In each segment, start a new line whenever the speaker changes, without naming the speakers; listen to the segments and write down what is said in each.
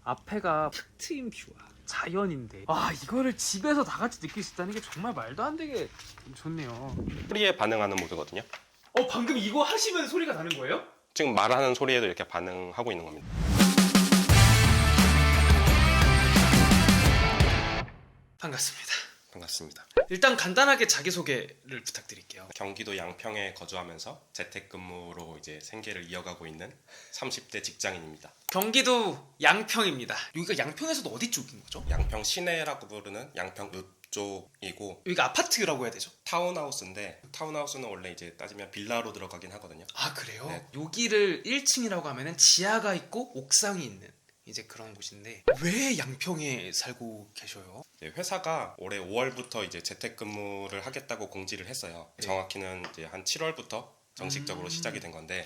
앞에가 탁 트인 뷰야. 자연인데 와 이거를 집에서 다 같이 느낄 수 있다는 게 정말 말도 안 되게 좋네요.
소리에 반응하는 모드거든요.
방금 이거 하시면 소리가 나는 거예요?
지금 말하는 소리에도 이렇게 반응하고 있는 겁니다.
반갑습니다.
반갑습니다.
일단 간단하게 자기소개를 부탁드릴게요.
경기도 양평에 거주하면서 재택근무로 이제 생계를 이어가고 있는 30대 직장인입니다.
경기도 양평입니다. 여기가 양평에서도 어디 쪽인 거죠?
양평 시내라고 부르는 양평읍 쪽이고
여기가 아파트라고 해야 되죠?
타운하우스인데 타운하우스는 원래 이제 따지면 빌라로 들어가긴 하거든요.
아 그래요?
네.
여기를 1층이라고 하면은 지하가 있고 옥상이 있는 이제 그런 곳인데 왜 양평에 살고 계셔요?
회사가 올해 5월부터 이제 재택근무를 하겠다고 공지를 했어요.
네.
정확히는 이제 한 7월부터 정식적으로 시작이 된 건데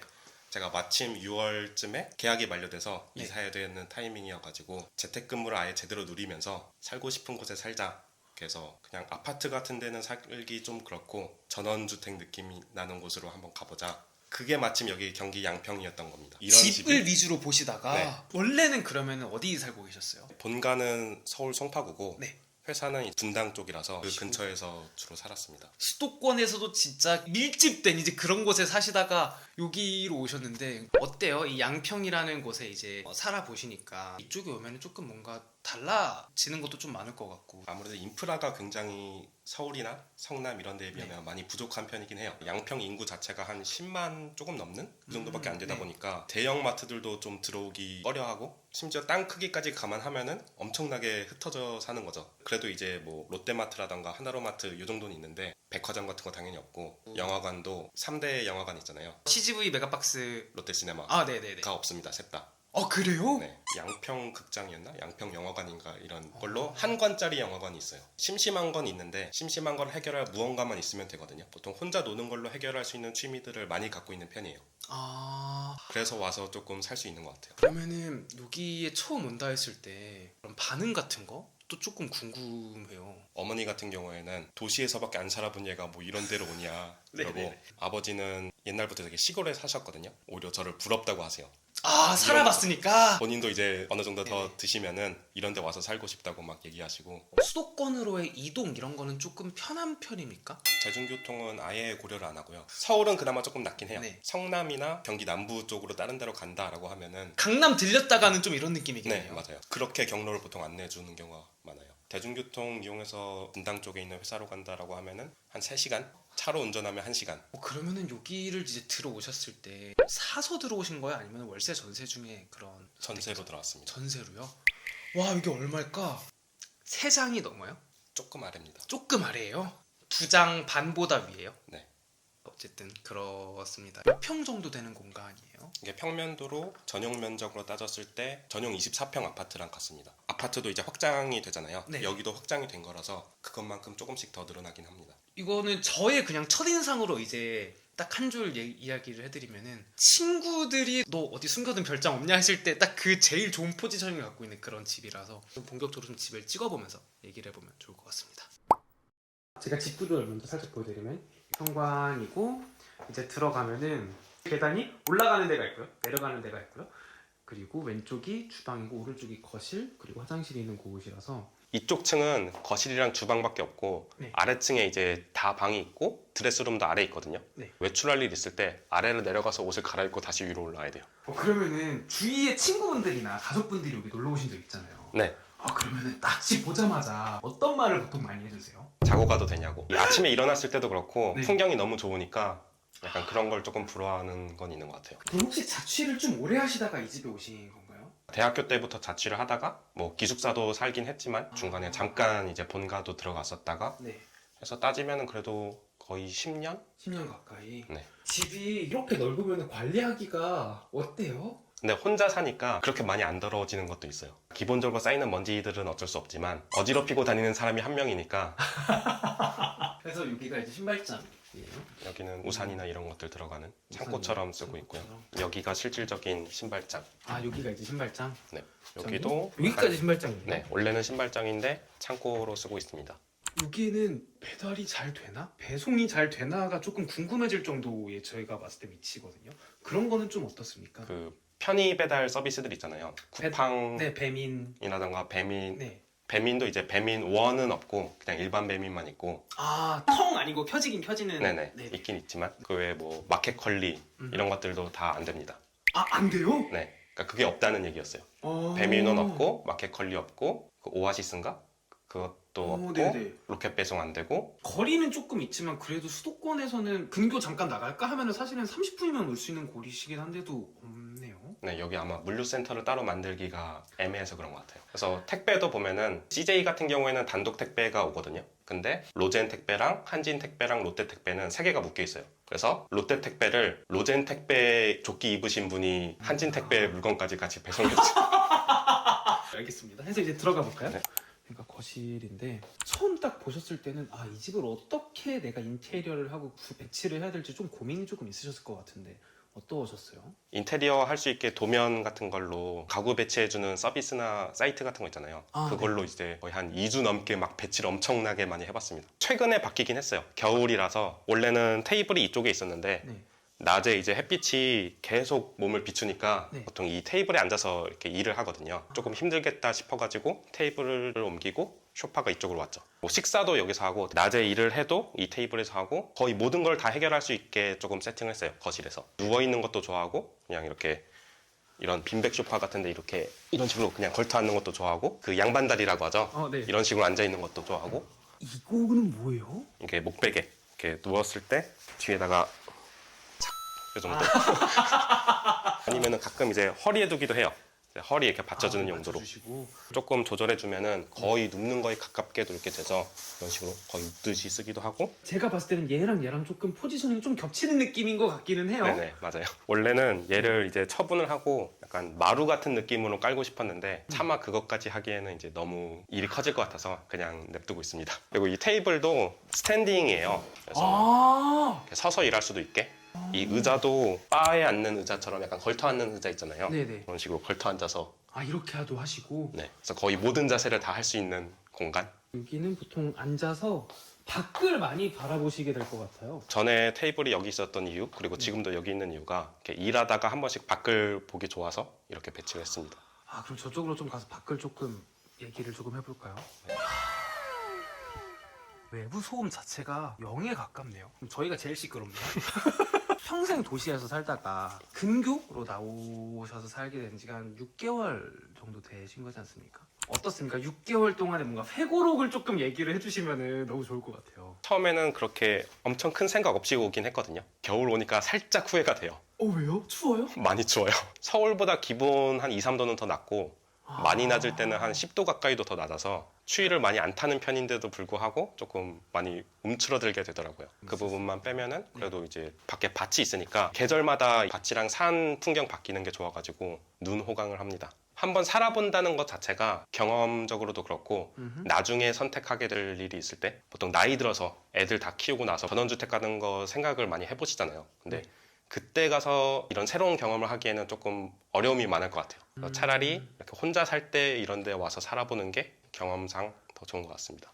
제가 마침 6월쯤에 계약이 만료돼서
네.
이사해야 되는 타이밍이어가지고 재택근무를 아예 제대로 누리면서 살고 싶은 곳에 살자. 그래서 그냥 아파트 같은 데는 살기 좀 그렇고 전원주택 느낌이 나는 곳으로 한번 가보자. 그게 마침 여기 경기 양평이었던 겁니다. 이런
집을 위주로 보시다가
네.
원래는 그러면 어디 살고 계셨어요?
본가는 서울 송파구고
네.
회사는 분당 쪽이라서 그
시골.
근처에서 주로 살았습니다.
수도권에서도 진짜 밀집된 이제 그런 곳에 사시다가 여기로 오셨는데 어때요? 이 양평이라는 곳에 이제 살아보시니까 이쪽에 오면 조금 뭔가 달라지는 것도 좀 많을 것 같고.
아무래도 인프라가 굉장히 서울이나 성남 이런 데에 비하면 많이 부족한 편이긴 해요. 양평 인구 자체가 한 10만 조금 넘는 그 정도밖에 안 되다
네.
보니까 대형 마트들도 좀 들어오기 꺼려하고 심지어 땅 크기까지 감안하면은 엄청나게 흩어져 사는 거죠. 그래도 이제 뭐 롯데마트라던가 하나로마트 이 정도는 있는데 백화점 같은 거 당연히 없고 영화관도 3대 영화관 있잖아요.
CGV 메가박스.
롯데시네마가
아 네네네.
없습니다. 셋 다.
그래요?
네, 양평 극장이었나? 양평 영화관인가 이런 걸로 한 관짜리 영화관이 있어요. 심심한 건 있는데 심심한 걸 해결할 무언가만 있으면 되거든요. 보통 혼자 노는 걸로 해결할 수 있는 취미들을 많이 갖고 있는 편이에요. 그래서 와서 조금 살 수 있는 것 같아요.
그러면은 여기에 처음 온다 했을 때 그런 반응 같은 거? 또 조금 궁금해요.
어머니 같은 경우에는 도시에서밖에 안 살아본 얘가 뭐 이런 데로 오냐 그러고
네네네.
아버지는 옛날부터 되게 시골에 사셨거든요. 오히려 저를 부럽다고 하세요.
살아봤으니까.
본인도 이제 어느 정도 더
네네.
드시면은 이런 데 와서 살고 싶다고 막 얘기하시고
수도권으로의 이동 이런 거는 조금 편한 편입니까?
대중교통은 아예 고려를 안 하고요. 서울은 그나마 조금 낫긴 해요.
네.
성남이나 경기 남부 쪽으로 다른 데로 간다라고 하면은
강남 들렸다가는 좀 이런 느낌이겠네요.
네, 맞아요. 그렇게 경로를 보통 안 내주는 경우가 많아요. 대중교통 이용해서 분당 쪽에 있는 회사로 간다라고 하면은 한 3시간? 차로 운전하면 1시간.
그러면은 여기를 이제 들어오셨을 때 사서 들어오신 거예요? 아니면 월세 전세 중에 그런
전세로 들어왔습니다.
전세로요? 와 이게 얼마일까? 3장이 넘어요?
조금 아래입니다.
조금 아래예요? 2장 반보다 위에요?
네.
어쨌든 그렇습니다. 몇 평 정도 되는 공간이에요?
이게 평면도로 전용 면적으로 따졌을 때 전용 24평 아파트랑 같습니다. 아파트도 이제 확장이 되잖아요.
네.
여기도 확장이 된 거라서 그것만큼 조금씩 더 늘어나긴 합니다.
이거는 저의 그냥 첫인상으로 이제 딱 한 줄 이야기를 해드리면은 친구들이 너 어디 숨겨둔 별장 없냐 했을 때 딱 그 제일 좋은 포지션을 갖고 있는 그런 집이라서 좀 본격적으로 좀 집을 찍어보면서 얘기를 해보면 좋을 것 같습니다. 제가 집 구조를 먼저 살짝 보여드리면 현관이고 이제 들어가면은 계단이 올라가는 데가 있고요, 내려가는 데가 있고요. 그리고 왼쪽이 주방이고 오른쪽이 거실 그리고 화장실이 있는 곳이라서
이쪽 층은 거실이랑 주방밖에 없고
네.
아래층에 이제 다 방이 있고 드레스룸도 아래 있거든요.
네.
외출할 일 있을 때 아래로 내려가서 옷을 갈아입고 다시 위로 올라와야 돼요.
그러면은 주위에 친구분들이나 가족분들이 여기 놀러 오신 적 있잖아요.
네.
그러면은 딱 집 보자마자 어떤 말을 보통 많이 해주세요?
자고 가도 되냐고. 아침에 일어났을 때도 그렇고
네.
풍경이 너무 좋으니까 약간 그런 걸 조금 부러워하는 건 있는 것 같아요.
그럼 혹시 자취를 좀 오래 하시다가 이 집에 오신 건가요?
대학교 때부터 자취를 하다가 뭐 기숙사도 살긴 했지만 중간에 잠깐 이제 본가도 들어갔었다가
네.
해서 따지면은 그래도 거의 10년?
10년 가까이.
네.
집이 이렇게 넓으면 관리하기가 어때요?
근데 혼자 사니까 그렇게 많이 안 더러워지는 것도 있어요. 기본적으로 쌓이는 먼지들은 어쩔 수 없지만 어지럽히고 다니는 사람이 한 명이니까
그래서 여기가 이제 신발장이에요.
여기는 우산이나 이런 것들 들어가는
우산이나
창고처럼 쓰고 있고요.
창고처럼.
여기가 실질적인 신발장.
여기가 이제 신발장.
네. 여기도
여기까지 신발장이에요.
네, 원래는 신발장인데 창고로 쓰고 있습니다.
여기는 배달이 잘 되나? 배송이 잘 되나가 조금 궁금해질 정도의 저희가 봤을 때 위치거든요. 그런 거는 좀 어떻습니까?
그 편의 배달 서비스들 있잖아요. 쿠팡이라던가
네, 배민.
배민.
네.
배민도 이제 배민 원은 없고 그냥 일반 배민만 있고.
아, 통 아니고 펴지긴 펴지는.
네네.
네.
있긴 있지만 그 외에 뭐 마켓컬리 이런 것들도 다 안 됩니다.
아, 안 돼요?
네. 그러니까 그게 없다는 얘기였어요.
어...
배민원 없고 마켓컬리 없고 그 오아시스인가? 그것도 없고
네네.
로켓 배송 안 되고.
거리는 조금 있지만 그래도 수도권에서는 근교 잠깐 나갈까 하면은 사실은 30분이면 올 수 있는 거리시긴 한데도 없네요.
네, 여기 아마 물류센터를 따로 만들기가 애매해서 그런 것 같아요. 그래서 택배도 보면은 CJ 같은 경우에는 단독 택배가 오거든요. 근데 로젠 택배랑 한진 택배랑 롯데 택배는 세 개가 묶여 있어요. 그래서 롯데 택배를 로젠 택배 조끼 입으신 분이 한진 택배 물건까지 같이 배송해주세요.
알겠습니다. 해서 이제 들어가 볼까요?
네.
그러니까 거실인데 처음 딱 보셨을 때는 아, 이 집을 어떻게 내가 인테리어를 하고 배치를 해야 될지 좀 고민이 조금 있으셨을 것 같은데 어떠셨어요?
인테리어 할 수 있게 도면 같은 걸로 가구 배치해주는 서비스나 사이트 같은 거 있잖아요.
아,
그걸로 이제 거의 한 2주 넘게 막 배치를 엄청나게 많이 해봤습니다. 최근에 바뀌긴 했어요. 겨울이라서 원래는 테이블이 이쪽에 있었는데
네.
낮에 이제 햇빛이 계속 몸을 비추니까
네.
보통 이 테이블에 앉아서 이렇게 일을 하거든요. 조금 힘들겠다 싶어가지고 테이블을 옮기고 소파가 이쪽으로 왔죠. 뭐 식사도 여기서 하고 낮에 일을 해도 이 테이블에서 하고 거의 모든 걸 다 해결할 수 있게 조금 세팅을 했어요. 거실에서. 누워있는 것도 좋아하고 그냥 이렇게 이런 빈백 소파 같은데 이렇게 이런 식으로 그냥 걸터 앉는 것도 좋아하고 그 양반다리라고 하죠.
네.
이런 식으로 앉아있는 것도 좋아하고
이거는 뭐예요?
이게 목베개 이렇게 누웠을 때 뒤에다가 이 정도. 아니면은 가끔 이제 허리에 두기도 해요. 허리 이렇게 받쳐주는 용도로.
받쳐주시고.
조금 조절해주면은 거의 눕는 거에 가깝게도 이렇게 돼서 이런 식으로 거의 눕듯이 쓰기도 하고.
제가 봤을 때는 얘랑 조금 포지셔닝이 좀 겹치는 느낌인 것 같기는 해요.
네네, 맞아요. 원래는 얘를 이제 처분을 하고 약간 마루 같은 느낌으로 깔고 싶었는데 차마 그것까지 하기에는 이제 너무 일이 커질 것 같아서 그냥 냅두고 있습니다. 그리고 이 테이블도 스탠딩이에요. 그래서
아,
이렇게 서서 일할 수도 있게. 이 의자도 바에 앉는 의자처럼 약간 걸터 앉는 의자 있잖아요.
네네.
그런 식으로 걸터 앉아서.
아, 이렇게도 하시고.
네. 그래서 거의 모든 자세를 다 할 수 있는 공간.
여기는 보통 앉아서 밖을 많이 바라보시게 될 것 같아요.
전에 테이블이 여기 있었던 이유 그리고 지금도 여기 있는 이유가 이렇게 일하다가 한 번씩 밖을 보기 좋아서 이렇게 배치를 했습니다.
아, 그럼 저쪽으로 좀 가서 밖을 조금 얘기를 조금 해볼까요? 외부 소음 자체가 0에 가깝네요. 그럼 저희가 제일 시끄럽네요. 평생 도시에서 살다가 근교로 나오셔서 살게 된 지가 한 6개월 정도 되신 거지 않습니까? 어떻습니까? 6개월 동안에 뭔가 회고록을 조금 얘기를 해주시면 너무 좋을 것 같아요.
처음에는 그렇게 엄청 큰 생각 없이 오긴 했거든요. 겨울 오니까 살짝 후회가 돼요.
왜요? 추워요?
많이 추워요. 서울보다 기본 한 2, 3도는 더 낮고 많이 낮을 때는 한 10도 가까이도 더 낮아서 추위를 많이 안 타는 편인데도 불구하고 조금 많이 움츠러들게 되더라고요. 그 부분만 빼면은 그래도 이제 밖에 밭이 있으니까 계절마다 밭이랑 산 풍경 바뀌는 게 좋아가지고 눈 호강을 합니다. 한번 살아본다는 것 자체가 경험적으로도 그렇고 나중에 선택하게 될 일이 있을 때 보통 나이 들어서 애들 다 키우고 나서 전원주택 가는 거 생각을 많이 해보시잖아요. 근데 그때 가서 이런 새로운 경험을 하기에는 조금 어려움이 많을 것 같아요. 그래서 차라리 이렇게 혼자 살 때 이런 데 와서 살아보는 게 경험상 더 좋은 것 같습니다.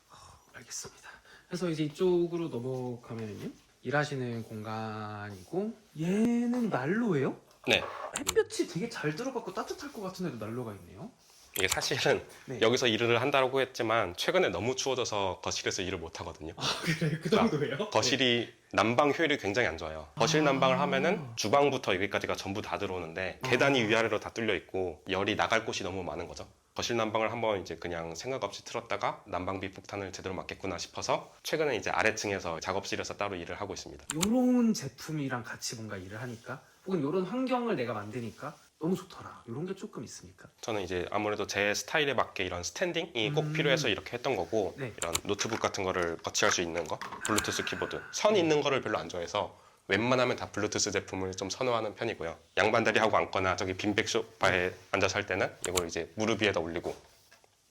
알겠습니다. 그래서 이제 이쪽으로 넘어가면요. 일하시는 공간이고 얘는 난로예요?
네.
햇볕이 되게 잘 들어갔고 따뜻할 것 같은데도 난로가 있네요.
이게 사실은
네.
여기서 일을 한다고 했지만 최근에 너무 추워져서 거실에서 일을 못 하거든요.
그래, 그 정도예요?
거실이 난방 효율이 굉장히 안 좋아요. 거실 난방을 하면은 주방부터 여기까지가 전부 다 들어오는데 계단이 위아래로 다 뚫려 있고 열이 나갈 곳이 너무 많은 거죠. 거실 난방을 한번 이제 그냥 생각 없이 틀었다가 난방비 폭탄을 제대로 맞겠구나 싶어서 최근에 이제 아래층에서 작업실에서 따로 일을 하고 있습니다.
이런 제품이랑 같이 뭔가 일을 하니까 혹은 이런 환경을 내가 만드니까 너무 좋더라. 이런 게 조금 있습니까?
저는 이제 아무래도 제 스타일에 맞게 이런 스탠딩이 꼭 필요해서 이렇게 했던 거고
네.
이런 노트북 같은 거를 거치할 수 있는 거 블루투스 키보드 선 있는 거를 별로 안 좋아해서 웬만하면 다 블루투스 제품을 좀 선호하는 편이고요. 양반다리 하고 앉거나 저기 빈백 소파에 앉아서 할 때는 이걸 이제 무릎 위에다 올리고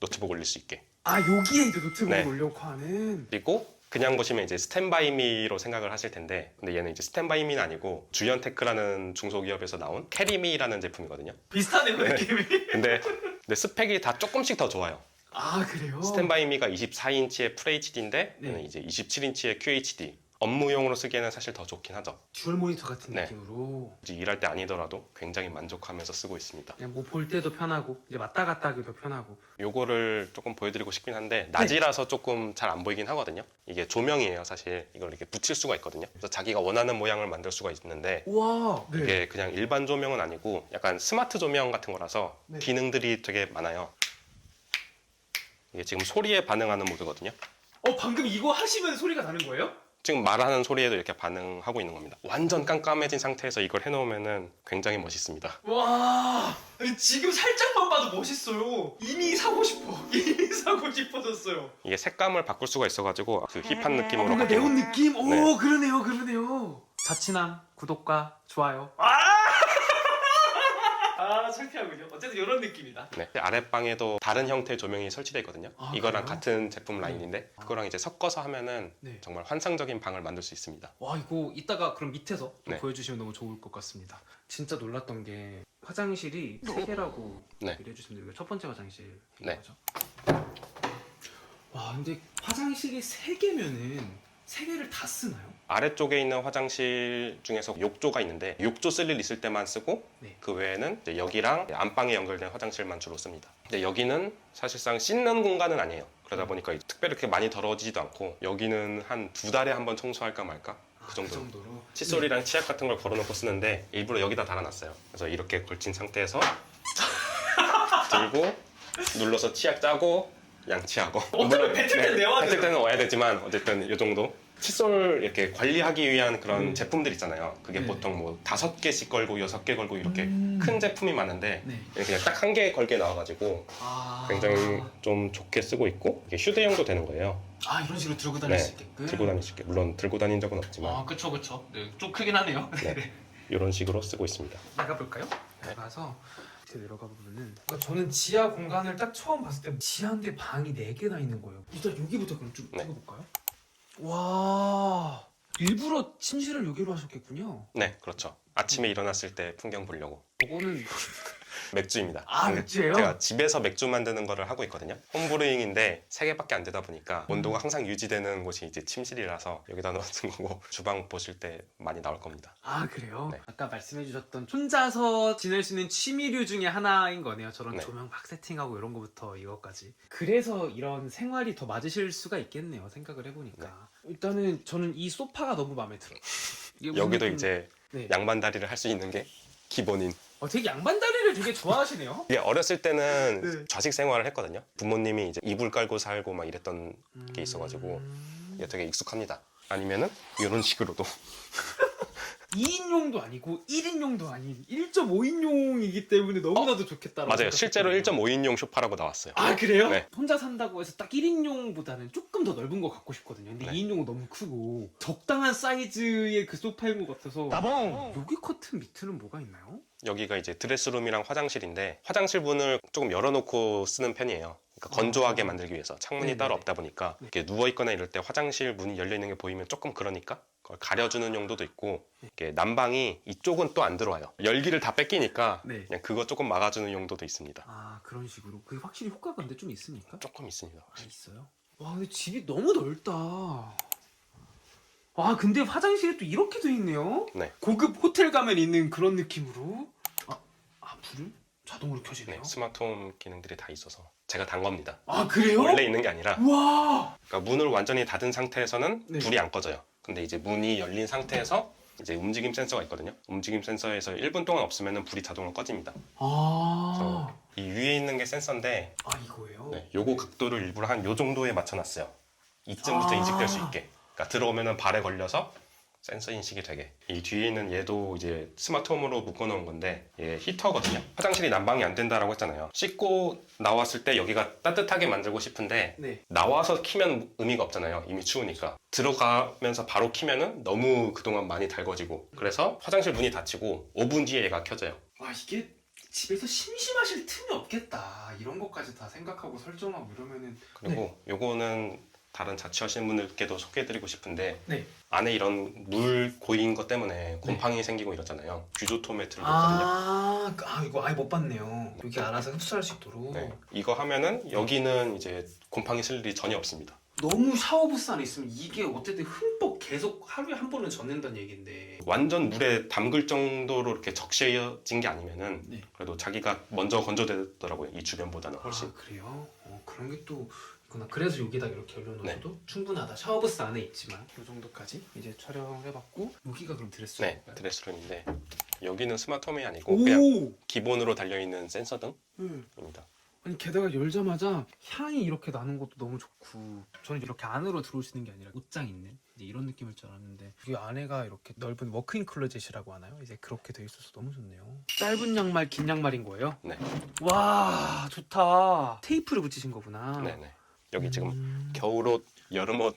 노트북 올릴 수 있게.
아, 여기에 이제 노트북을
네.
올려고 하는.
그리고 그냥 보시면 이제 스탠바이미로 생각을 하실 텐데 근데 얘는 이제 스탠바이미는 아니고 주연테크라는 중소기업에서 나온 캐리미라는 제품이거든요.
비슷하네요, 느낌이.
근데 스펙이 다 조금씩 더 좋아요.
아, 그래요?
스탠바이미가 24인치의 FHD인데
네.
얘는 이제 27인치의 QHD. 업무용으로 쓰기에는 사실 더 좋긴 하죠.
듀얼 모니터 같은
네.
느낌으로
이제 일할 때 아니더라도 굉장히 만족하면서 쓰고 있습니다.
그냥 뭐 볼 때도 편하고 이제 왔다 갔다 하기도 편하고.
요거를 조금 보여드리고 싶긴 한데 낮이라서 조금 잘 안 보이긴 하거든요. 이게 조명이에요. 사실 이걸 이렇게 붙일 수가 있거든요. 그래서 자기가 원하는 모양을 만들 수가 있는데
우와. 네.
이게 그냥 일반 조명은 아니고 약간 스마트 조명 같은 거라서
네.
기능들이 되게 많아요. 이게 지금 소리에 반응하는 모드거든요.
방금 이거 하시면 소리가 나는 거예요?
지금 말하는 소리에도 이렇게 반응하고 있는 겁니다. 완전 깜깜해진 상태에서 이걸 해놓으면 굉장히 멋있습니다.
와, 아니, 지금 살짝만 봐도 멋있어요. 이미 사고 싶어. 이미 사고 싶어졌어요.
이게 색감을 바꿀 수가 있어가지고 그 힙한 느낌으로
뭔가
바뀌는
네온 느낌? 오,
네.
그러네요, 그러네요. 자취남, 구독과 좋아요. 창피하군요. 어쨌든 이런 느낌이다.
네. 아랫방에도 다른 형태의 조명이 설치되어 있거든요.
아,
이거랑
그래요?
같은 제품 라인인데 그거랑 이제 섞어서 하면은
네.
정말 환상적인 방을 만들 수 있습니다.
와, 이거 이따가 그럼 밑에서 또
네.
보여주시면 너무 좋을 것 같습니다. 진짜 놀랐던 게 화장실이 3개라고
네.
얘기를 해주시면 돼요. 첫 번째 화장실인
네.
거죠. 와, 근데 화장실이 3개면은 3개를 다 쓰나요?
아래쪽에 있는 화장실 중에서 욕조가 있는데 욕조 쓸 일 있을 때만 쓰고
네.
그 외에는 이제 여기랑 안방에 연결된 화장실만 주로 씁니다. 근데 여기는 사실상 씻는 공간은 아니에요. 그러다 보니까 특별히 그렇게 많이 더러워지지도 않고 여기는 한 2달에 한 번 청소할까 말까 그 정도로.
정도로.
칫솔이랑 치약 같은 걸 걸어놓고 쓰는데 일부러 여기다 달아놨어요. 그래서 이렇게 걸친 상태에서 들고 눌러서 치약 짜고 양치하고
어차피 뱉을 땐 내와야
뱉을
돼요.
때는 와야 되지만 어쨌든 이 정도. 칫솔 이렇게 관리하기 위한 그런
음.
제품들 있잖아요. 그게
네.
보통 뭐 5개씩 걸고 6개 걸고 이렇게
음.
큰 제품이 많은데
네.
그냥 딱 한 개 걸게 나와가지고 굉장히 좀 좋게 쓰고 있고 이게 휴대용도 되는 거예요.
이런 식으로 들고 다닐
네,
수 있게끔.
들고 다닐 수 있게. 물론 들고 다닌 적은 없지만
그쵸. 네, 좀 크긴 하네요.
네. 이런 식으로 쓰고 있습니다.
나가볼까요?
네.
나가서 밑에 내려가 보면은 저는 지하 공간을 딱 처음 봤을 때 지하인데 방이 4개나 있는 거예요. 일단 여기부터 그럼 쭉
네.
찍어볼까요? 와, 일부러 침실을 여기로 하셨겠군요.
네, 그렇죠. 아침에 일어났을 때 풍경 보려고.
그거는
맥주입니다.
맥주예요?
제가 집에서 맥주 만드는 거를 하고 있거든요. 홈브루잉인데 3개밖에 안 되다 보니까 온도가 항상 유지되는 곳이 이제 침실이라서 여기다 넣는 거고 주방 보실 때 많이 나올 겁니다.
그래요?
네.
아까 말씀해주셨던 혼자서 지낼 수 있는 취미류 중에 하나인 거네요. 저런
네.
조명 막 세팅하고 이런 거부터 이것까지. 그래서 이런 생활이 더 맞으실 수가 있겠네요. 생각을 해보니까. 일단은 저는 이 소파가 너무 마음에 들어요. 이게 무슨
여기도
느낌-
이제
네.
양반다리를 할 수 있는 게 기본인.
되게 양반다리를 되게 좋아하시네요.
이게 어렸을 때는
네.
좌식 생활을 했거든요. 부모님이 이제 이불 깔고 살고 막 이랬던 게 있어가지고
음.
이게 되게 익숙합니다. 아니면은 이런 식으로도
2인용도 아니고 1인용도 아닌 1.5인용이기 때문에 너무나도 좋겠다라고
맞아요. 실제로
생각했거든요.
1.5인용 쇼파라고 나왔어요.
그래요?
네.
혼자 산다고 해서 딱 1인용보다는 조금 더 넓은 거 갖고 싶거든요. 근데
네.
2인용은 너무 크고 적당한 사이즈의 그 소파인 것 같아서 여기 커튼 밑에는 뭐가 있나요?
여기가 이제 드레스룸이랑 화장실인데 화장실 문을 조금 열어놓고 쓰는 편이에요. 그러니까 건조하게 만들기 위해서 창문이
네네네.
따로 없다 보니까 이렇게 누워 있거나 이럴 때 화장실 문이 열려 있는 게 보이면 조금 그러니까 그걸 가려주는 용도도 있고 이렇게 난방이 이쪽은 또 안 들어와요. 열기를 다 뺏기니까
네.
그냥 그거 조금 막아주는 용도도 있습니다.
그런 식으로. 그게 확실히 효과가 근데 좀 있습니까?
조금 있습니다.
있어요? 와, 근데 집이 너무 넓다. 근데 화장실이 또 이렇게 돼 있네요.
네.
고급 호텔 가면 있는 그런 느낌으로. 불을 자동으로 켜지네요.
네, 스마트홈 기능들이 다 있어서 제가 단 겁니다.
그래요?
원래 있는 게 아니라
와.
그러니까 문을 완전히 닫은 상태에서는
네.
불이 안 꺼져요. 근데 이제 문이 열린 상태에서 이제 움직임 센서가 있거든요. 움직임 센서에서 1분 동안 없으면 불이 자동으로 꺼집니다. 그래서 이 위에 있는 게 센서인데
이거예요?
네, 요거 각도를 일부러 한 요 정도에 맞춰놨어요. 이쯤부터 인식될 수 있게. 그러니까 들어오면은 발에 걸려서 센서 인식이 되게. 이 뒤에 있는 얘도 이제 스마트홈으로 묶어놓은 건데 얘 히터거든요. 화장실이 난방이 안 된다라고 했잖아요. 씻고 나왔을 때 여기가 따뜻하게 만들고 싶은데
네.
나와서 키면 의미가 없잖아요. 이미 추우니까. 들어가면서 바로 키면은 너무 그동안 많이 달궈지고 그래서 화장실 문이 닫히고 5분 뒤에 얘가 켜져요.
이게 집에서 심심하실 틈이 없겠다. 이런 것까지 다 생각하고 설정하고 이러면은.
그리고 요거는 다른 자취하시는 분들께도 소개해드리고 싶은데
네.
안에 이런 물 고인 것 때문에 곰팡이 생기고 이러잖아요. 규조토 매트를 넣거든요.
이거 아예 못 봤네요. 여기 알아서 흡수할 수 있도록.
네. 이거 하면은 여기는 이제 곰팡이 쓸 일이 전혀 없습니다.
너무 샤워부스 안에 있으면 이게 어쨌든 흠뻑 계속 하루에 한 번은 젖는다는 얘긴데.
완전 물에 담글 정도로 이렇게 적셔진 게 아니면은
네.
그래도 자기가 먼저 건조되더라고요. 이 주변보다는 훨씬.
아 그래요? 그런 게 또 있구나. 그래서 여기다 이렇게 올려놓어도 충분하다. 샤워부스 안에 있지만 이 정도까지 이제 촬영해봤고 여기가 그럼
네,
드레스룸인가요?
드레스룸인데 여기는 스마트홈이 아니고 그냥 기본으로 달려있는 센서 등입니다.
아니 게다가 열자마자 향이 이렇게 나는 것도 너무 좋고 저는 이렇게 안으로 들어오시는 게 아니라 옷장 있는 이제 이런 느낌일 줄 알았는데 이 안에가 이렇게 넓은 워크인 클로젯이라고 하나요? 이제 그렇게 돼 있어서 너무 좋네요. 짧은 양말 긴 양말인 거예요?
네.
와 좋다. 테이프를 붙이신 거구나.
네네. 여기 지금 겨울옷, 여름옷,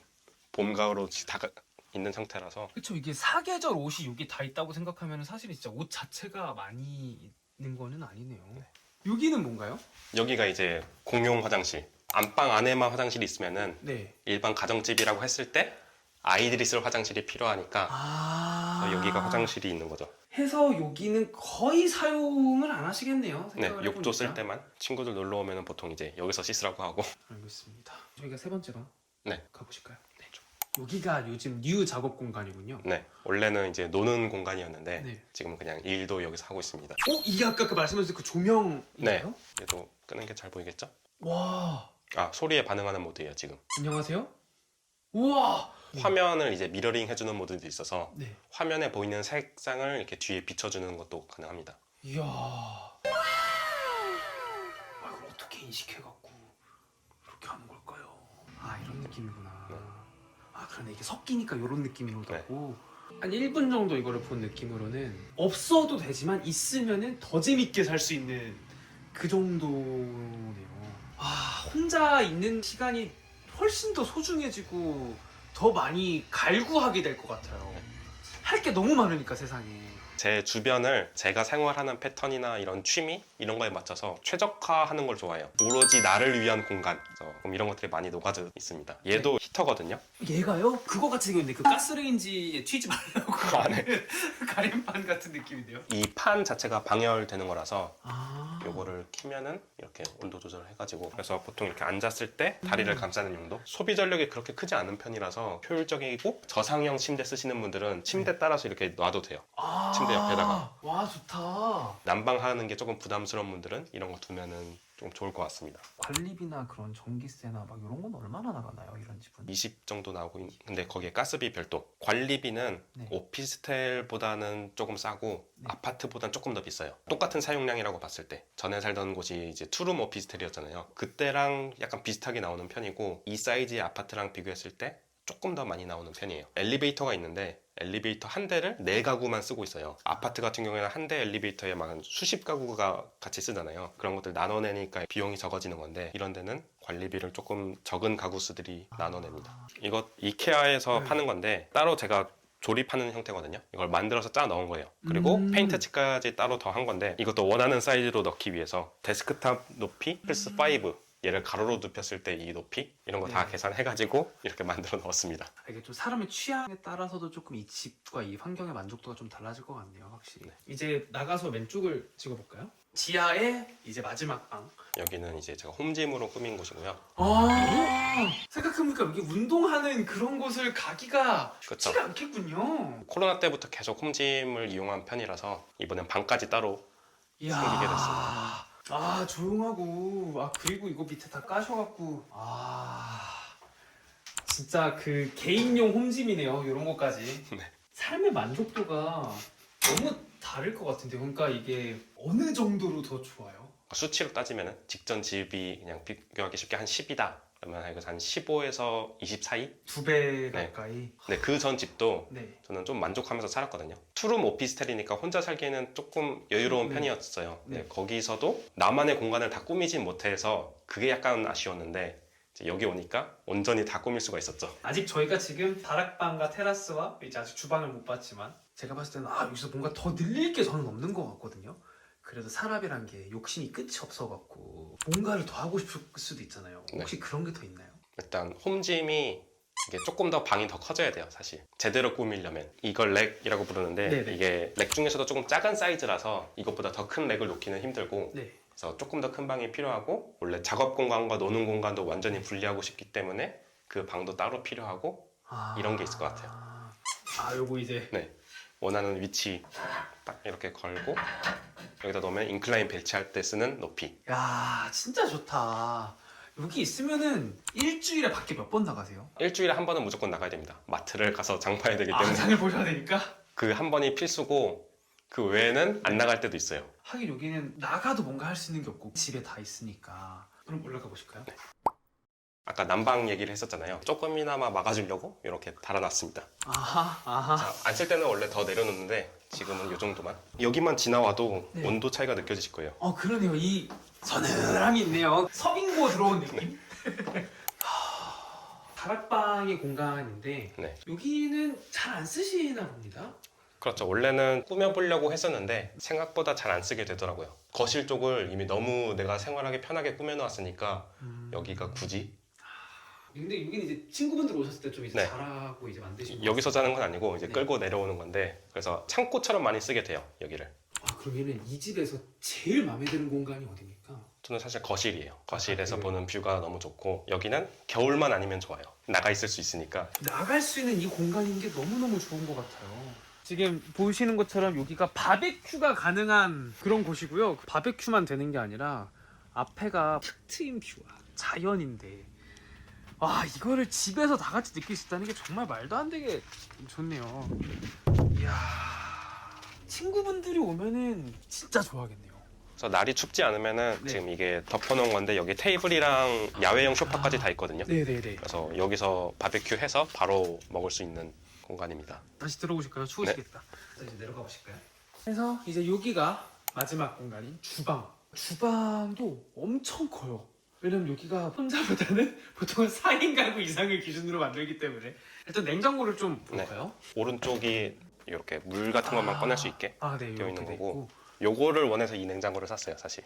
봄, 가을옷 다 있는 상태라서.
그쵸. 이게 사계절 옷이 여기 다 있다고 생각하면 사실은 진짜 옷 자체가 많이 있는 거는 아니네요. 여기는 뭔가요?
여기가 이제 공용 화장실. 안방 안에만 화장실이 있으면은
네.
일반 가정집이라고 했을 때 아이들이 쓸 화장실이 필요하니까 그래서 여기가 화장실이 있는 거죠.
해서 여기는 거의 사용을 안 하시겠네요.
네,
생각을
욕조 쓸
해보니까.
때만 친구들 놀러 오면은 보통 이제 여기서 씻으라고 하고.
알겠습니다. 저희가 세 번째 방
네.
가보실까요? 네. 여기가 요즘 뉴 작업 공간이군요.
네, 원래는 이제 노는 공간이었는데
네.
지금 그냥 일도 여기서 하고 있습니다.
이게 아까 그 말씀하신 그 조명인가요?
네. 그래도 끄는 게 잘 보이겠죠?
와,
아, 소리에 반응하는 모드예요 지금.
안녕하세요. 우와.
화면을 이제 미러링 해주는 모드도 있어서
네.
화면에 보이는 색상을 이렇게 뒤에 비춰주는 것도 가능합니다.
이야. 이걸 어떻게 인식해갖고 이렇게 하는 걸까요? 아 이런 느낌이구나.
네.
아 그러네 이게 섞이니까 이런 느낌이 오더라고. 한 1분 정도 이거를 본 느낌으로는 없어도 되지만 있으면은 더 재밌게 살 수 있는 그 정도네요. 아 혼자 있는 시간이 훨씬 더 소중해지고 더 많이 갈구하게 될 것 같아요. 할 게 너무 많으니까 세상에.
제 주변을 제가 생활하는 패턴이나 이런 취미 이런 거에 맞춰서 최적화하는 걸 좋아해요. 오로지 나를 위한 공간. 그래서 이런 것들이 많이 녹아져 있습니다. 얘도 히터거든요.
얘가요? 그거 같이 생겼는데 그 가스레인지에 튀지 말라고 그거
안에
가림판 같은 느낌인데요?
이 판 자체가 방열되는 거라서
아
요거를 키면은 이렇게 온도 조절을 해가지고 그래서 보통 이렇게 앉았을 때 다리를 감싸는 용도. 소비 전력이 그렇게 크지 않은 편이라서 효율적이고 저상형 침대 쓰시는 분들은 침대 따라서 이렇게 놔도 돼요. 침대 옆에다가.
와 좋다.
난방하는 게 조금 부담스러운 분들은 이런 거 두면은 좀 좋을 것 같습니다.
관리비나 그런 전기세나 막 이런 건 얼마나 나가나요? 이런 집은?
20 정도 나오고 근데 거기에 가스비 별도. 관리비는
네.
오피스텔보다는 조금 싸고
네.
아파트보다는 조금 더 비싸요. 똑같은 사용량이라고 봤을 때. 전에 살던 곳이 이제 투룸 오피스텔이었잖아요. 그때랑 약간 비슷하게 나오는 편이고 이 사이즈의 아파트랑 비교했을 때 조금 더 많이 나오는 편이에요. 엘리베이터가 있는데 엘리베이터 한 대를 4가구만 쓰고 있어요. 아파트 같은 경우에는 한 대 엘리베이터에 막 수십 가구가 같이 쓰잖아요. 그런 것들 나눠내니까 비용이 적어지는 건데 이런 데는 관리비를 조금 적은 가구수들이 나눠냅니다. 이거 이케아에서
네.
파는 건데 따로 제가 조립하는 형태거든요. 이걸 만들어서 짜 넣은 거예요. 그리고 페인트 칠까지 따로 더 한 건데 이것도 원하는 사이즈로 넣기 위해서 데스크탑 높이 플러스 5 얘를 가로로 눕혔을 때 이 높이 이런 거 다
네.
계산해가지고 이렇게 만들어 넣었습니다.
이게 좀 사람의 취향에 따라서도 조금 이 집과 이 환경의 만족도가 좀 달라질 것 같네요, 확실히. 이제 나가서 왼쪽을 찍어볼까요? 지하의 이제 마지막 방.
여기는 이제 제가 홈짐으로 꾸민 곳이고요.
생각해보니까 여기 운동하는 그런 곳을 가기가
그쵸.
쉽지가 않겠군요.
코로나 때부터 계속 홈짐을 이용한 편이라서 이번엔 방까지 따로
이야.
생기게 됐습니다.
아 조용하고 그리고 이거 밑에 다 까셔갖고 진짜 그 개인용 홈짐이네요. 이런 것까지.
네.
삶의 만족도가 너무 다를 것 같은데 그러니까 이게 어느 정도로 더 좋아요?
수치로 따지면 직전 집이 그냥 비교하기 쉽게 한 10이다. 그러면 한 15에서 20 사이?
2배
네.
가까이.
근데 그 전 집도
네.
저는 좀 만족하면서 살았거든요. 투룸 오피스텔이니까 혼자 살기에는 조금 여유로운
네.
편이었어요.
네.
네, 거기서도 나만의 공간을 다 꾸미진 못해서 그게 약간 아쉬웠는데 이제 여기 오니까 온전히 다 꾸밀 수가 있었죠.
아직 저희가 지금 다락방과 테라스와 이제 아직 주방을 못 봤지만 제가 봤을 때는 여기서 뭔가 더 늘릴 게 저는 없는 것 같거든요. 그래도 사람이란 게 욕심이 끝이 없어갖고 뭔가를 더 하고 싶을 수도 있잖아요. 혹시 그런 게 더 있나요?
일단 홈짐이 이게 조금 더 방이 더 커져야 돼요, 사실. 제대로 꾸미려면. 이걸 렉이라고 부르는데
네네.
이게 렉 중에서도 조금 작은 사이즈라서 이것보다 더 큰 렉을 놓기는 힘들고
네.
그래서 조금 더 큰 방이 필요하고 원래 작업 공간과 노는 공간도 완전히 분리하고 싶기 때문에 그 방도 따로 필요하고 이런 게 있을 것 같아요.
요거 이제
네, 원하는 위치 딱 이렇게 걸고 여기다 놓으면 인클라인 배치할 때 쓰는 높이.
야 진짜 좋다. 여기 있으면은 일주일에 밖에 몇 번 나가세요?
일주일에 한 번은 무조건 나가야 됩니다. 마트를 가서 장 봐야 되기 때문에
장을 보셔야 되니까?
그 한 번이 필수고 그 외에는 안 나갈 때도 있어요.
하긴 여기는 나가도 뭔가 할 수 있는 게 없고 집에 다 있으니까. 그럼 올라가 보실까요?
네. 아까 난방 얘기를 했었잖아요. 조금이나마 막아주려고 이렇게 달아놨습니다.
아하.
안 쓸 때는 원래 더 내려놓는데 지금은 이 정도만. 여기만 지나와도
네.
온도 차이가 느껴지실 거예요.
그러네요. 이 서늘함이 있네요. 서빙고 들어온 느낌? 다락방의 공간인데
네.
여기는 잘 안 쓰시나 봅니다.
그렇죠. 원래는 꾸며보려고 했었는데 생각보다 잘 안 쓰게 되더라고요. 거실 쪽을 이미 너무 내가 생활하기 편하게 꾸며놓았으니까 여기가 굳이
근데 여기는 이제 친구분들 오셨을 때 좀 이제
네.
잘하고 이제 만드신
여기서 자는 건 아니고 이제
네.
끌고 내려오는 건데 그래서 창고처럼 많이 쓰게 돼요. 여기를.
그러면은 이 집에서 제일 마음에 드는 공간이 어디입니까?
저는 사실 거실이에요. 거실에서
그래요?
보는 뷰가 너무 좋고 여기는 겨울만 아니면 좋아요. 나가 있을 수 있으니까.
나갈 수 있는 이 공간인 게 너무너무 좋은 것 같아요. 지금 보시는 것처럼 여기가 바베큐가 가능한 그런 곳이고요. 바베큐만 되는 게 아니라 앞에가 탁 트인 뷰와 자연인데 이거를 집에서 다 같이 느낄 수 있다는 게 정말 말도 안 되게 좋네요. 이야, 친구분들이 오면은 진짜 좋아하겠네요.
그래서 날이 춥지 않으면은
네.
지금 이게 덮어놓은 건데 여기 테이블이랑 야외용 소파까지 다 있거든요.
네네네.
그래서 여기서 바베큐 해서 바로 먹을 수 있는 공간입니다.
다시 들어보실까요? 추우시겠다. 자, 이제 내려가 보실까요? 그래서 이제 여기가 마지막 공간인 주방. 주방도 엄청 커요. 왜냐면 여기가 혼자보다는 보통 4인 가구 이상을 기준으로 만들기 때문에 일단 냉장고를 좀 볼까요?
오른쪽이 이렇게 물 같은 것만 꺼낼 수 있게
네,
되어 있는
이렇게 돼
거고
있고.
요거를 원해서 이 냉장고를 샀어요. 사실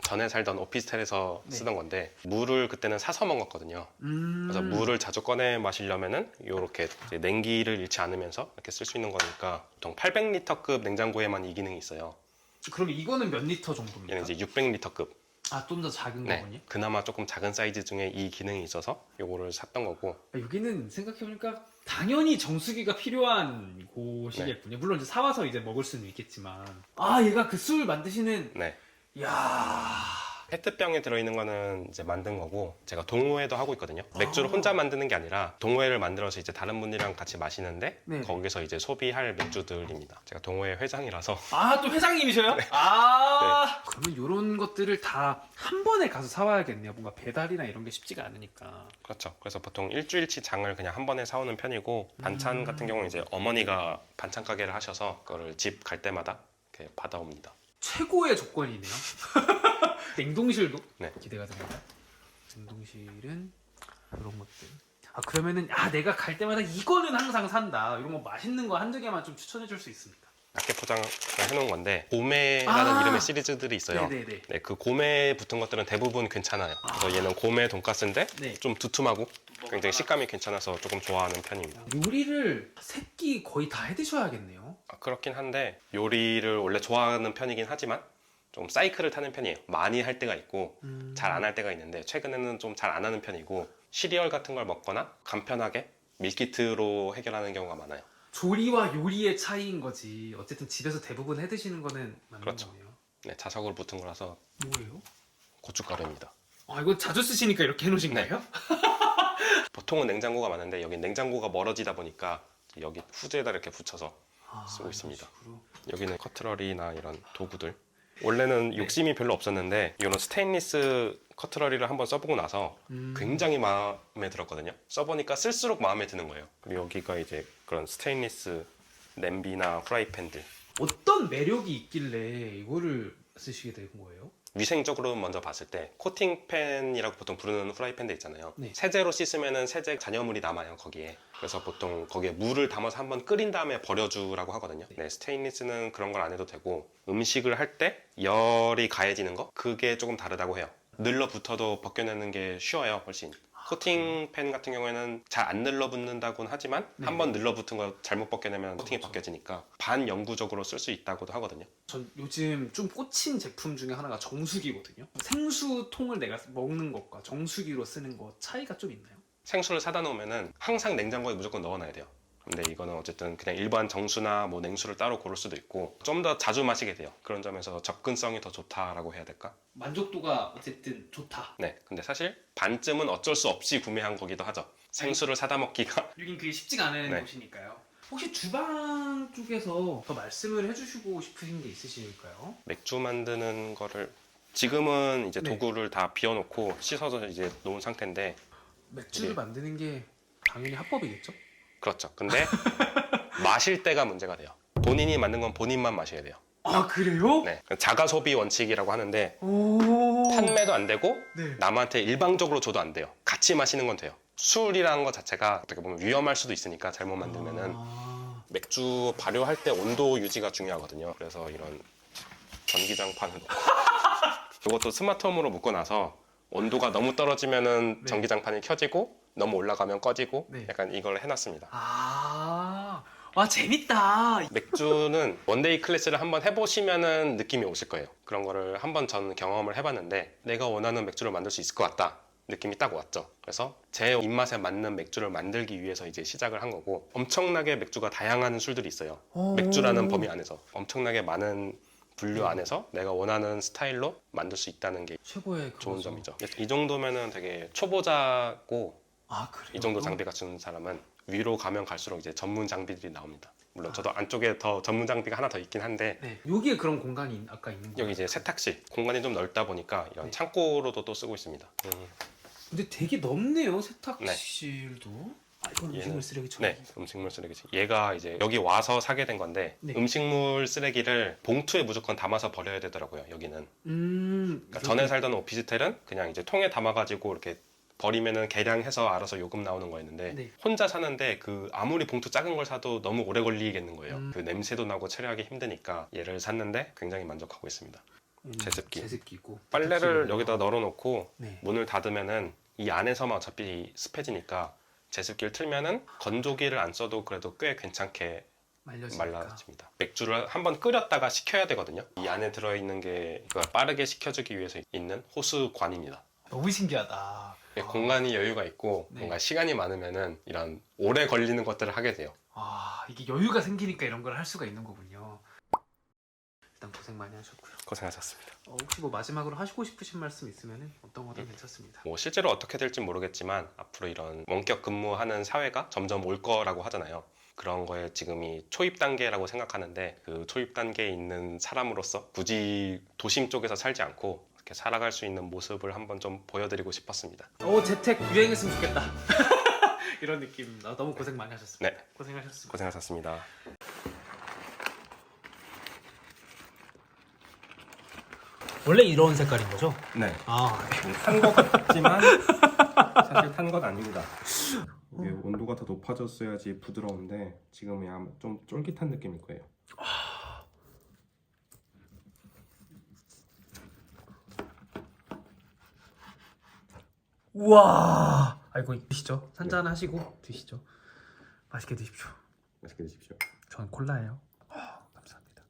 전에 살던 오피스텔에서
네.
쓰던 건데 물을 그때는 사서 먹었거든요. 그래서 물을 자주 꺼내 마시려면은 이렇게 냉기를 잃지 않으면서 이렇게 쓸 수 있는 거니까 보통 800리터급 냉장고에만 이 기능이 있어요.
그럼 이거는 몇 리터 정도입니까?
얘는 이제 600리터급.
좀 더 작은
네,
거군요.
그나마 조금 작은 사이즈 중에 이 기능이 있어서 요거를 샀던 거고.
여기는 생각해보니까 당연히 정수기가 필요한 곳이겠군요. 물론 이제 사와서 이제 먹을 수는 있겠지만. 얘가 그 술 만드시는.
네.
이야.
페트병에 들어있는 거는 이제 만든 거고 제가 동호회도 하고 있거든요. 맥주를
아.
혼자 만드는 게 아니라 동호회를 만들어서 이제 다른 분들이랑 같이 마시는데
네.
거기서 이제 소비할 맥주들입니다. 제가 동호회 회장이라서
또 회장님이셔요? 그러면 이런 것들을 다 한 번에 가서 사와야겠네요. 뭔가 배달이나 이런 게 쉽지가 않으니까.
그렇죠. 그래서 보통 일주일치 장을 그냥 한 번에 사오는 편이고 반찬 같은 경우는 이제 어머니가 반찬 가게를 하셔서 그거를 집 갈 때마다 이렇게 받아옵니다.
최고의 조건이네요. 냉동실도
네.
기대가 됩니다. 냉동실은 이런 것들. 그러면은 내가 갈 때마다 이거는 항상 산다. 이런 거 맛있는 거 한두 개만 좀 추천해 줄 수 있습니까?
약게 포장을 해놓은 건데 고메라는 이름의 시리즈들이 있어요.
네네네.
네, 그 고메 붙은 것들은 대부분 괜찮아요. 그래서 얘는 고메 돈가스인데
네.
좀 두툼하고 굉장히 식감이 괜찮아서 조금 좋아하는 편입니다.
요리를 새끼 거의 다 해 드셔야겠네요.
그렇긴 한데 요리를 원래 좋아하는 편이긴 하지만 좀 사이클을 타는 편이에요. 많이 할 때가 있고 잘 안 할 때가 있는데 최근에는 좀 잘 안 하는 편이고 시리얼 같은 걸 먹거나 간편하게 밀키트로 해결하는 경우가 많아요.
조리와 요리의 차이인 거지. 어쨌든 집에서 대부분 해 드시는 거는 맞는
그렇죠.
거네요.
네, 자석으로 붙은 거라서
뭐예요?
고춧가루입니다.
이거 자주 쓰시니까 이렇게 해놓으신
네.
거예요?
보통은 냉장고가 많은데 여기 냉장고가 멀어지다 보니까 여기 후드에다 이렇게 붙여서 쓰고 있습니다.
식으로.
여기는 커트러리나 이런 도구들. 원래는 욕심이 별로 없었는데 이런 스테인리스 커트러리를 한번 써보고 나서 굉장히 마음에 들었거든요. 써보니까 쓸수록 마음에 드는 거예요. 그리고 여기가 이제 그런 스테인리스 냄비나 후라이팬들.
어떤 매력이 있길래 이거를 쓰시게 된 거예요?
위생적으로 먼저 봤을 때 코팅팬이라고 보통 부르는 후라이팬들 있잖아요.
네.
세제로 씻으면 세제 잔여물이 남아요 거기에. 그래서 보통 거기에 물을 담아서 한번 끓인 다음에 버려주라고 하거든요. 네, 스테인리스는 그런 걸 안 해도 되고 음식을 할 때 열이 가해지는 거 그게 조금 다르다고 해요. 늘러붙어도 벗겨내는 게 쉬워요 훨씬. 코팅팬 같은 경우에는 잘 안 늘러붙는다고는 하지만
네.
한번 늘러붙은 거 잘못 벗겨내면 코팅이 벗겨지니까 반영구적으로 쓸 수 있다고도 하거든요.
전 요즘 좀 꽂힌 제품 중에 하나가 정수기거든요. 생수통을 내가 먹는 것과 정수기로 쓰는 것 차이가 좀 있나요?
생수를 사다 놓으면은 항상 냉장고에 무조건 넣어놔야 돼요. 근데 이거는 어쨌든 그냥 일반 정수나 뭐 냉수를 따로 고를 수도 있고 좀 더 자주 마시게 돼요. 그런 점에서 접근성이 더 좋다라고 해야 될까?
만족도가 어쨌든 좋다.
네, 근데 사실 반쯤은 어쩔 수 없이 구매한 거기도 하죠. 생수를 사다 먹기가
여긴 그게 쉽지가 않은
네.
곳이니까요. 혹시 주방 쪽에서 더 말씀을 해주시고 싶으신 게 있으실까요?
맥주 만드는 거를 지금은 이제
네.
도구를 다 비워놓고 씻어서 이제 놓은 상태인데
맥주를
네.
만드는 게 당연히 합법이겠죠?
그렇죠. 근데 마실 때가 문제가 돼요. 본인이 만든 건 본인만 마셔야 돼요.
아 그래요?
네, 자가 소비 원칙이라고 하는데
오.
판매도 안 되고
네.
남한테 일방적으로 줘도 안 돼요. 같이 마시는 건 돼요. 술이라는 것 자체가 어떻게 보면 위험할 수도 있으니까 잘못 만들면은
아.
맥주 발효할 때 온도 유지가 중요하거든요. 그래서 이런 전기장판을 넣고 이것도 스마트홈으로 묶어놔서 온도가 너무 떨어지면은
네.
전기장판이 켜지고 너무 올라가면 꺼지고
네.
약간 이걸 해놨습니다.
아. 와 재밌다.
맥주는 원데이 클래스를 한번 해보시면은 느낌이 오실 거예요. 그런 거를 한번 저는 경험을 해봤는데 내가 원하는 맥주를 만들 수 있을 것 같다. 느낌이 딱 왔죠. 그래서 제 입맛에 맞는 맥주를 만들기 위해서 이제 시작을 한 거고 엄청나게 맥주가 다양한 술들이 있어요. 맥주라는 범위 안에서 엄청나게 많은 분류 안에서 내가 원하는 스타일로 만들 수 있다는 게
최고의
좋은
그거죠.
점이죠. 이 정도면은 되게 초보자고
아 그래요?
이 정도 장비 갖춘 사람은 위로 가면 갈수록 이제 전문 장비들이 나옵니다. 물론 저도 안쪽에 더 전문 장비가 하나 더 있긴 한데
네. 여기에 그런 공간이 아까 있는 거예요.
여기 이제 세탁실 공간이 좀 넓다 보니까 이런
네.
창고로도 또 쓰고 있습니다.
근데 되게 넓네요 세탁실도. 아 이건 음식물
얘는-
쓰레기처럼.
네, 음식물 쓰레기지. 얘가 이제 여기 와서 사게 된 건데
네.
음식물 쓰레기를 봉투에 무조건 담아서 버려야 되더라고요. 여기는. 그러니까 전에 살던 오피스텔은 그냥 이제 통에 담아가지고 이렇게 버리면은 계량해서 알아서 요금 나오는 거였는데
네.
혼자 사는데 그 아무리 봉투 작은 걸 사도 너무 오래 걸리겠는 거예요.
음.
그 냄새도 나고 처리하기 힘드니까 얘를 샀는데 굉장히 만족하고 있습니다. 제습기.
제습기고.
빨래를 여기다 널어놓고
네.
문을 닫으면은 이 안에서만 어차피 습해지니까 제습기를 틀면은 건조기를 안 써도 그래도 꽤 괜찮게
말려지니까.
말라집니다. 맥주를 한번 끓였다가 식혀야 되거든요. 이 안에 들어있는 게 그걸 빠르게 식혀주기 위해서 있는 호스관입니다.
너무 신기하다.
공간이 여유가 있고
네.
뭔가 시간이 많으면은 이런 오래 걸리는 것들을 하게 돼요.
아 이게 여유가 생기니까 이런 걸 할 수가 있는 거군요. 일단 고생 많이 하셨고요.
고생하셨습니다.
혹시 뭐 마지막으로 하시고 싶으신 말씀 있으면은 어떤 거든 괜찮습니다.
뭐 실제로 어떻게 될지 모르겠지만 앞으로 이런 원격 근무하는 사회가 점점 올 거라고 하잖아요. 그런 거에 지금이 초입 단계라고 생각하는데 그 초입 단계에 있는 사람으로서 굳이 도심 쪽에서 살지 않고 이렇게 살아갈 수 있는 모습을 한번 좀 보여드리고 싶었습니다.
재택 유행했으면 좋겠다. 이런 느낌. 너무 고생 많이 하셨습니다.
네,
고생하셨습니다.
고생하셨습니다.
원래 이런 색깔인 거죠?
네,
아
탄 것 같지만 사실 탄 건 아닙니다. 이게 온도가 더 높아졌어야지 부드러운데 지금은 아마 좀 쫄깃한 느낌일 거예요.
우와. 아이고 드시죠. 한잔 하시고 드시죠. 맛있게 드십시오.
맛있게 드십시오.
전 콜라예요. 감사합니다.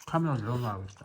카메라 내려놔야겠다.